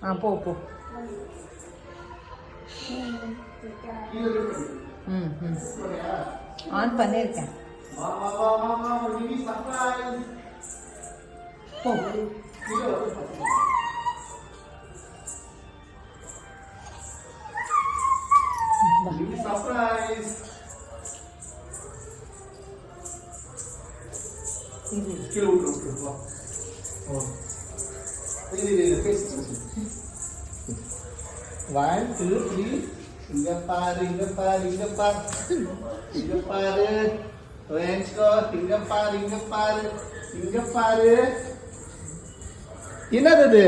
போ போ. ஆன் பண்ணியிருக்கேன். போ. சர்ப்ரைஸ். கீழே விட்டு வா. One, two, three. இங்க பாரு, இங்க பாரு, இங்க பாரு, இங்க பாரு. Vensko, இங்க பாரு, இங்க பாரு, இங்க பாரு. என்னது இது?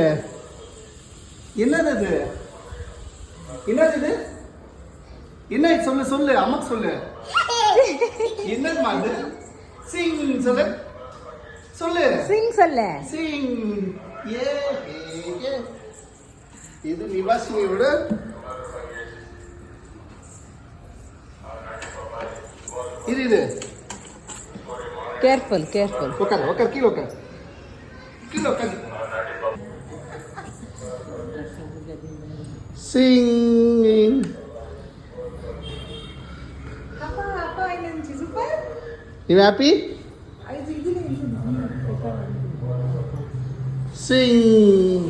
என்னது இது? என்னது இது? என்ன சொல்லு சொல்லு, அம்மாக்கு சொல்லு. என்னதுமா இது? சிங் சொல்லு. சொல்லு. சிங் சொல்லு. சிங். ஏ ஏ. இது நிவாசினியோட இது கேர்ஃபுல் கேர்ஃபுல். உட்கார் கீழே உட்கார். கீழே உட்கார். சிங்கிங். அப்பா அப்பா என்ன சூப்பர். You happy? Sing.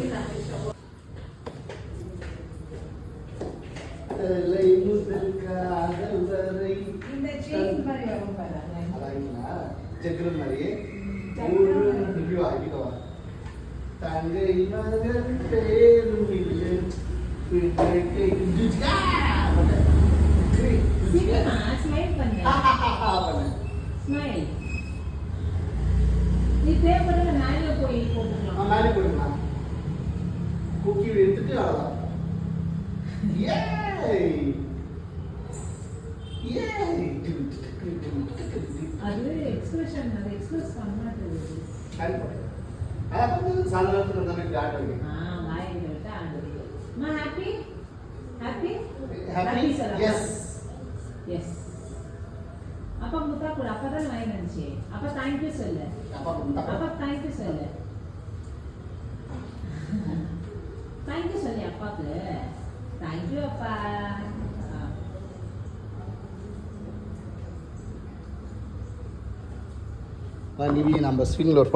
ஜக்ரு மாதிரி தங்கை மகள் பேரும் இல்லை. மேலே போட்டுக்கலாம். குக்கி எடுத்துட்டு அவ்வளோதான். அது எக்ஸ்பிரஷன் அது எக்ஸ்பிரஸ் பண்ணாதது. அது வந்து சாதாரணத்துல நம்ம ஸ்டார்ட் ஆகுது. வாயில விட்டு ஆடுது. மா happy happy happy yes yes. அப்பா முத்தா கூட அப்பா தான் வாய் நினைச்சு. அப்பா தேங்க் யூ சொல்லு. அப்பா தேங்க் யூ சொல்லு. தேங்க் யூ சொல்லு அப்பாக்கு. தேங்க் யூ அப்பா. நிவி நம்ம ஸ்விங்கில் ஒரு